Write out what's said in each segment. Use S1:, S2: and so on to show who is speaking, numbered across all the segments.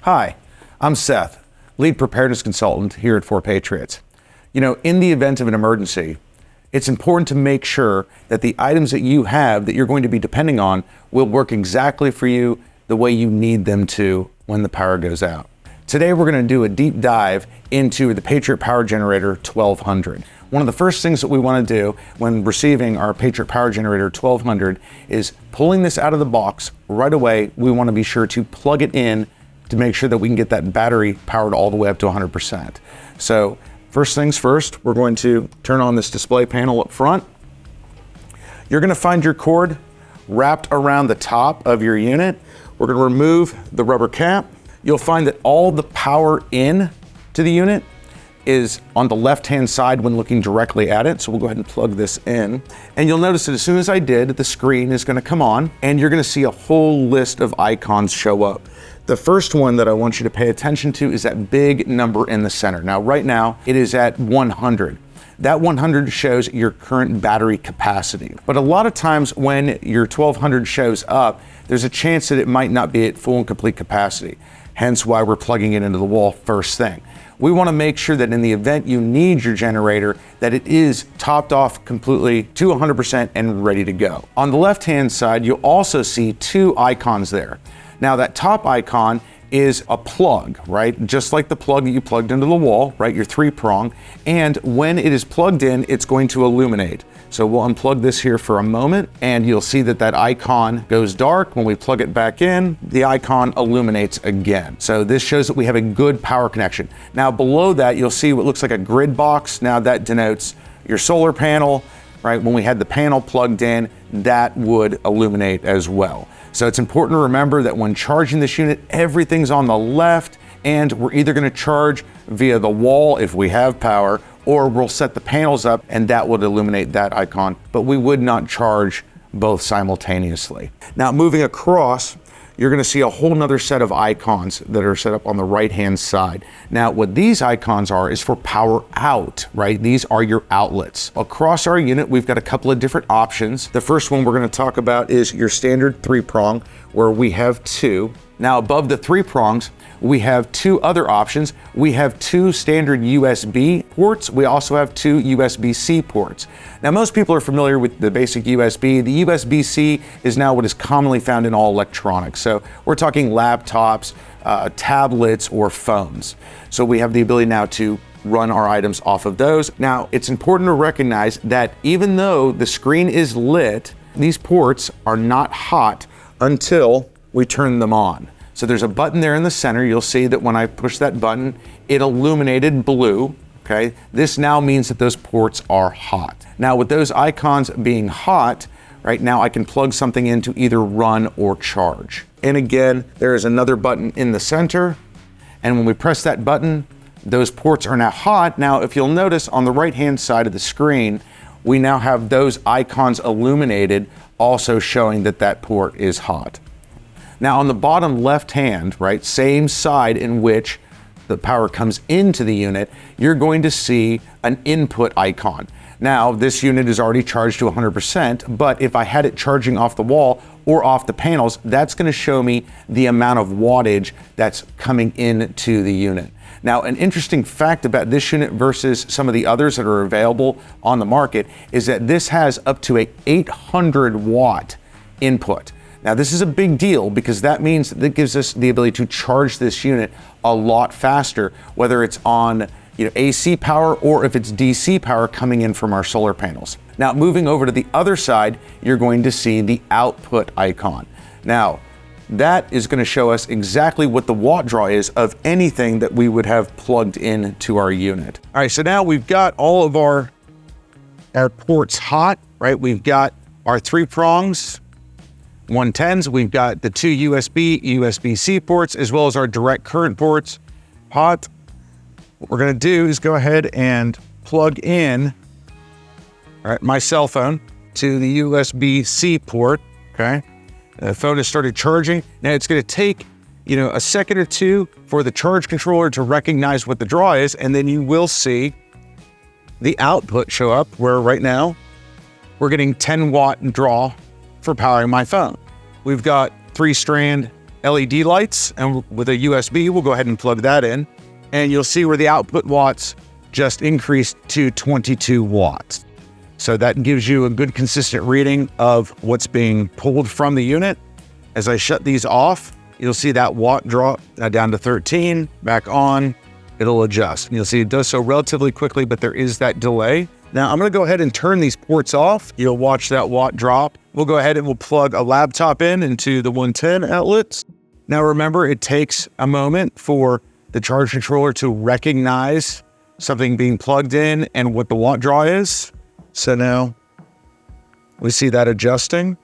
S1: Hi, I'm Seth, lead preparedness consultant here at Patriot. In the event of an emergency, it's important to make sure that the items that you have that you're going to be depending on will work exactly for you the way you need them to when the power goes out. Today, we're going to do a deep dive into the Patriot Power Generator 1200. One of the first things that we want to do when receiving our Patriot Power Generator 1200 is pulling this out of the box right away. We want to be sure to plug it in to make sure that we can get that battery powered all the way up to 100%. So first things first, we're going to turn on this display panel up front. You're going to find your cord wrapped around the top of your unit. We're going to remove the rubber cap. You'll find that all the power in to the unit is on the left-hand side when looking directly at it. So we'll go ahead and plug this in. And you'll notice that as soon as I did, the screen is going to come on and you're going to see a whole list of icons show up. The first one that I want you to pay attention to is that big number in the center. Now, right now, it is at 100. That 100 shows your current battery capacity. But a lot of times when your 1200 shows up, there's a chance that it might not be at full and complete capacity. Hence why we're plugging it into the wall first thing. We want to make sure that in the event you need your generator, that it is topped off completely to 100% and ready to go. On the left-hand side, you'll also see two icons there. Now that top icon is a plug, right? Just like the plug that you plugged into the wall, right? Your 3-prong. And when it is plugged in, it's going to illuminate. So we'll unplug this here for a moment and you'll see that that icon goes dark. When we plug it back in, the icon illuminates again. So this shows that we have a good power connection. Now below that, you'll see what looks like a grid box. Now that denotes your solar panel, right? When we had the panel plugged in, that would illuminate as well. So it's important to remember that when charging this unit, everything's on the left and we're either going to charge via the wall if we have power, or we'll set the panels up and that would illuminate that icon, but we would not charge both simultaneously. Now moving across, you're going to see a whole nother set of icons that are set up on the right-hand side. Now, what these icons are is for power out, right? These are your outlets. Across our unit, we've got a couple of different options. The first one we're going to talk about is your standard 3-prong, where we have two. Now, above the 3 prongs, we have two other options. We have two standard USB ports. We also have two USB-C ports. Now, most people are familiar with the basic USB. The USB-C is now what is commonly found in all electronics. So we're talking laptops, tablets, or phones. So we have the ability now to run our items off of those. Now, it's important to recognize that even though the screen is lit, these ports are not hot until we turn them on. So there's a button there in the center. You'll see that when I push that button, it illuminated blue, okay? This now means that those ports are hot. Now with those icons being hot, right now I can plug something in to either run or charge. And again, there is another button in the center. And when we press that button, those ports are now hot. Now, if you'll notice on the right-hand side of the screen, we now have those icons illuminated, also showing that that port is hot. Now on the bottom left hand, right, same side in which the power comes into the unit, you're going to see an input icon. Now this unit is already charged to 100%, but if I had it charging off the wall or off the panels, that's going to show me the amount of wattage that's coming into the unit. Now, an interesting fact about this unit versus some of the others that are available on the market is that this has up to a 800 watt input. Now this is a big deal because that means that gives us the ability to charge this unit a lot faster, whether it's on AC power or if it's DC power coming in from our solar panels. Now moving over to the other side, you're going to see the output icon. Now that is going to show us exactly what the watt draw is of anything that we would have plugged in to our unit. All right, so now we've got all of our ports hot, right? We've got our 3 prongs, 110s, we've got the two USB-C ports, as well as our direct current ports hot. What we're gonna do is go ahead and plug in, all right, my cell phone to the USB-C port, okay? The phone has started charging. Now it's gonna take, a second or two for the charge controller to recognize what the draw is, and then you will see the output show up where right now we're getting 10 watt draw for powering my phone. We've got 3-strand LED lights, and with a USB, we'll go ahead and plug that in, and you'll see where the output watts just increased to 22 watts. So that gives you a good consistent reading of what's being pulled from the unit. As I shut these off, you'll see that watt drop down to 13, back on, it'll adjust. And you'll see it does so relatively quickly, but there is that delay. Now I'm gonna go ahead and turn these ports off. You'll watch that watt drop. We'll go ahead and we'll plug a laptop into the 110 outlets. Now remember, it takes a moment for the charge controller to recognize something being plugged in and what the watt draw is. So now we see that adjusting,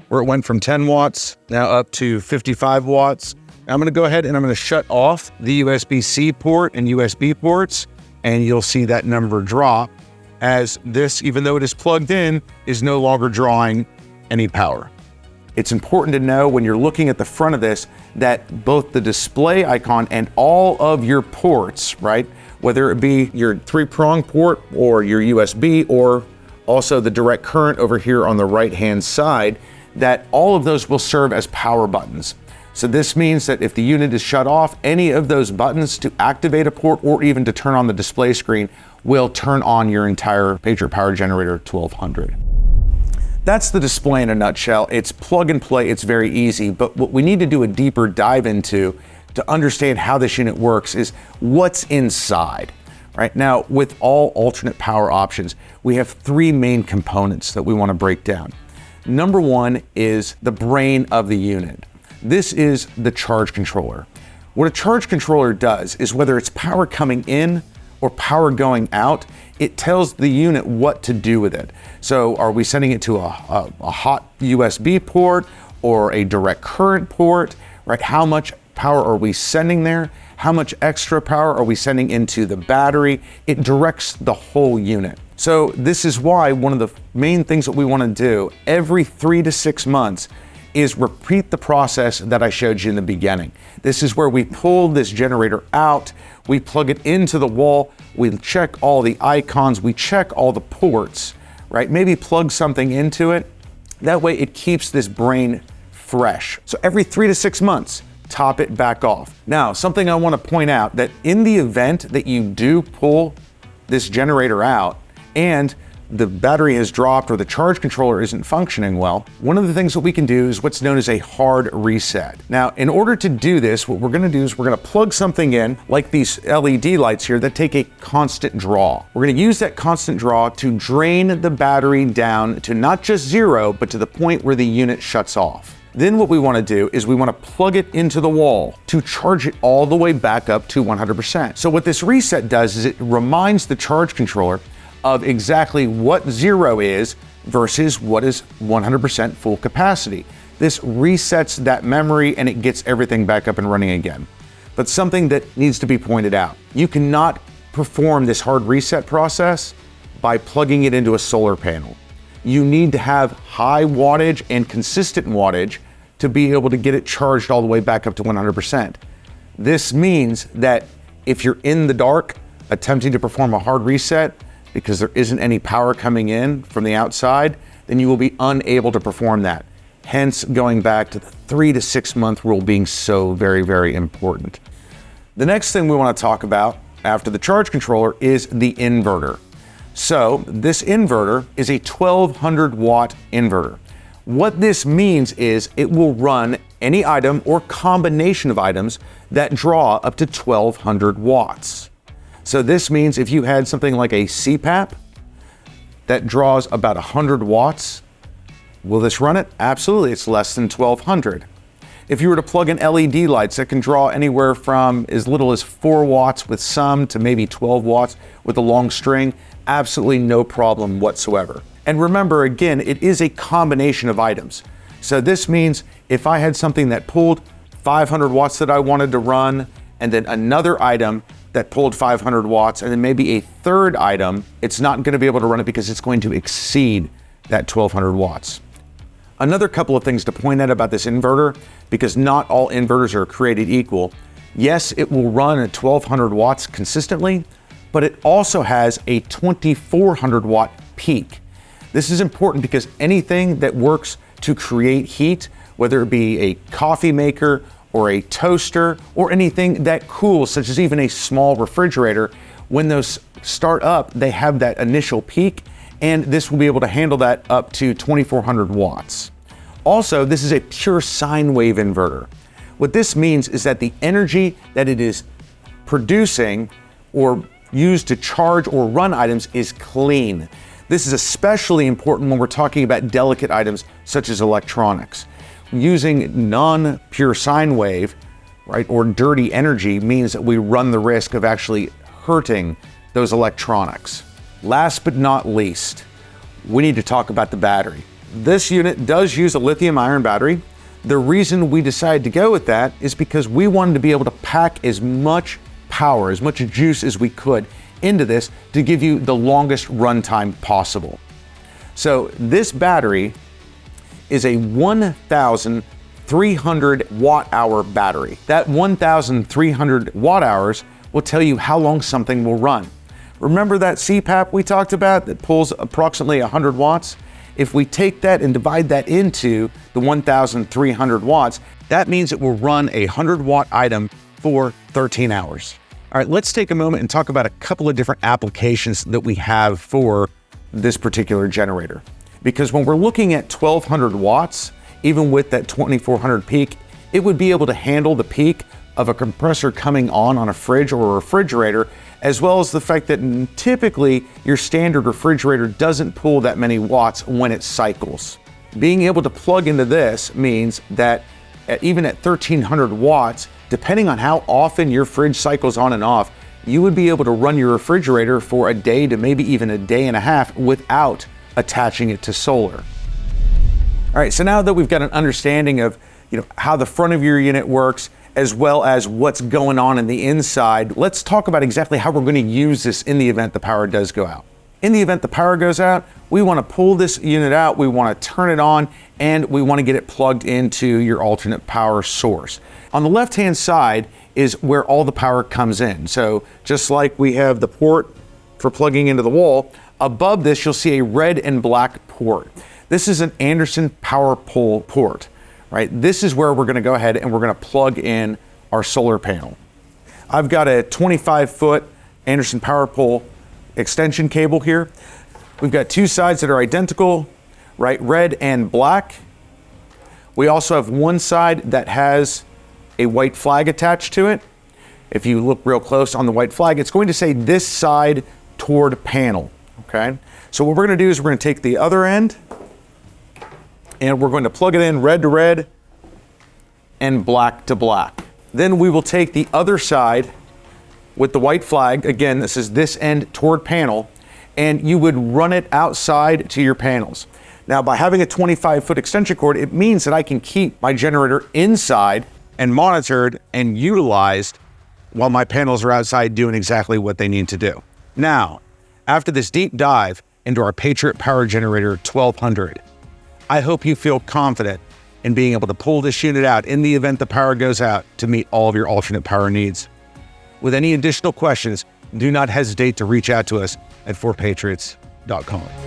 S1: where it went from 10 watts now up to 55 watts. Now I'm gonna go ahead and I'm gonna shut off the USB-C port and USB ports, and you'll see that number drop as this, even though it is plugged in, is no longer drawing any power. It's important to know when you're looking at the front of this that both the display icon and all of your ports, right, whether it be your 3-prong port or your USB or also the direct current over here on the right-hand side, that all of those will serve as power buttons. So this means that if the unit is shut off, any of those buttons to activate a port or even to turn on the display screen will turn on your entire Patriot Power Generator 1200. That's the display in a nutshell. It's plug and play, it's very easy, but what we need to do a deeper dive into to understand how this unit works is what's inside. Right now, with all alternate power options, we have 3 main components that we want to break down. Number 1 is the brain of the unit. This is the charge controller. What a charge controller does is whether it's power coming in or power going out, it tells the unit what to do with it. So are we sending it to a hot USB port or a direct current port, right? How much power are we sending there? How much extra power are we sending into the battery? It directs the whole unit. So this is why one of the main things that we want to do every 3 to 6 months is repeat the process that I showed you in the beginning. This is where we pull this generator out, we plug it into the wall, we check all the icons, we check all the ports, right? Maybe plug something into it. That way it keeps this brain fresh. So every 3 to 6 months, top it back off. Now, something I want to point out that in the event that you do pull this generator out and the battery has dropped or the charge controller isn't functioning well, one of the things that we can do is what's known as a hard reset. Now, in order to do this, what we're gonna do is we're gonna plug something in, like these LED lights here that take a constant draw. We're gonna use that constant draw to drain the battery down to not just 0, but to the point where the unit shuts off. Then what we want to do is we want to plug it into the wall to charge it all the way back up to 100%. So what this reset does is it reminds the charge controller of exactly what 0 is versus what is 100% full capacity. This resets that memory and it gets everything back up and running again. But something that needs to be pointed out, you cannot perform this hard reset process by plugging it into a solar panel. You need to have high wattage and consistent wattage to be able to get it charged all the way back up to 100%. This means that if you're in the dark attempting to perform a hard reset because there isn't any power coming in from the outside, then you will be unable to perform that. Hence, going back to the 3 to 6 month rule being so very, very important. The next thing we want to talk about after the charge controller is the inverter. So this inverter is a 1200 watt inverter. What this means is it will run any item or combination of items that draw up to 1200 watts. So this means if you had something like a CPAP that draws about 100 watts, will this run it? Absolutely, it's less than 1200. If you were to plug in LED lights that can draw anywhere from as little as 4 watts with some to maybe 12 watts with a long string, absolutely no problem whatsoever. And remember, again, it is a combination of items. So this means if I had something that pulled 500 watts that I wanted to run, and then another item that pulled 500 watts, and then maybe a third item, it's not going to be able to run it because it's going to exceed that 1200 watts. Another couple of things to point out about this inverter, because not all inverters are created equal. Yes, it will run at 1200 watts consistently, but it also has a 2400 watt peak. This is important because anything that works to create heat whether it be a coffee maker or a toaster or anything that cools, such as even a small refrigerator. When those start up, they have that initial peak, and this will be able to handle that up to 2400 watts. Also, this is a pure sine wave inverter. What this means is that the energy that it is producing or used to charge or run items is clean. This is especially important when we're talking about delicate items such as electronics. Using non-pure sine wave, right, or dirty energy means that we run the risk of actually hurting those electronics. Last but not least, we need to talk about the battery. This unit does use a lithium-ion battery. The reason we decided to go with that is because we wanted to be able to pack as much power, as much juice as we could into this to give you the longest runtime possible. So this battery is a 1,300 watt hour battery. That 1,300 watt hours will tell you how long something will run. Remember that CPAP we talked about that pulls approximately 100 watts? If we take that and divide that into the 1,300 watts, that means it will run a 100 watt item for 13 hours. All right, let's take a moment and talk about a couple of different applications that we have for this particular generator. Because when we're looking at 1,200 watts, even with that 2,400 peak, it would be able to handle the peak of a compressor coming on a fridge or a refrigerator, as well as the fact that typically your standard refrigerator doesn't pull that many watts when it cycles. Being able to plug into this means that even at 1,300 watts, depending on how often your fridge cycles on and off, you would be able to run your refrigerator for a day to maybe even a day and a half without attaching it to solar. All right, so now that we've got an understanding of how the front of your unit works, as well as what's going on in the inside, let's talk about exactly how we're going to use this in the event the power does go out. In the event the power goes out, we want to pull this unit out, we want to turn it on, and we want to get it plugged into your alternate power source. On the left-hand side is where all the power comes in. So just like we have the port for plugging into the wall, above this you'll see a red and black port. This is an Anderson power pole port, right? This is where we're going to go ahead and we're going to plug in our solar panel. I've got a 25-foot Anderson power pole extension cable here. We've got two sides that are identical, right? Red and black. We also have one side that has a white flag attached to it. If you look real close on the white flag, it's going to say this side toward panel, okay? So what we're going to do is we're going to take the other end and we're going to plug it in red to red and black to black. Then we will take the other side with the white flag. Again, this is this end toward panel, and you would run it outside to your panels. Now, by having a 25-foot extension cord, it means that I can keep my generator inside and monitored and utilized while my panels are outside doing exactly what they need to do. Now, after this deep dive into our Patriot Power Generator 1200, I hope you feel confident in being able to pull this unit out in the event the power goes out to meet all of your alternate power needs. With any additional questions, do not hesitate to reach out to us at 4patriots.com.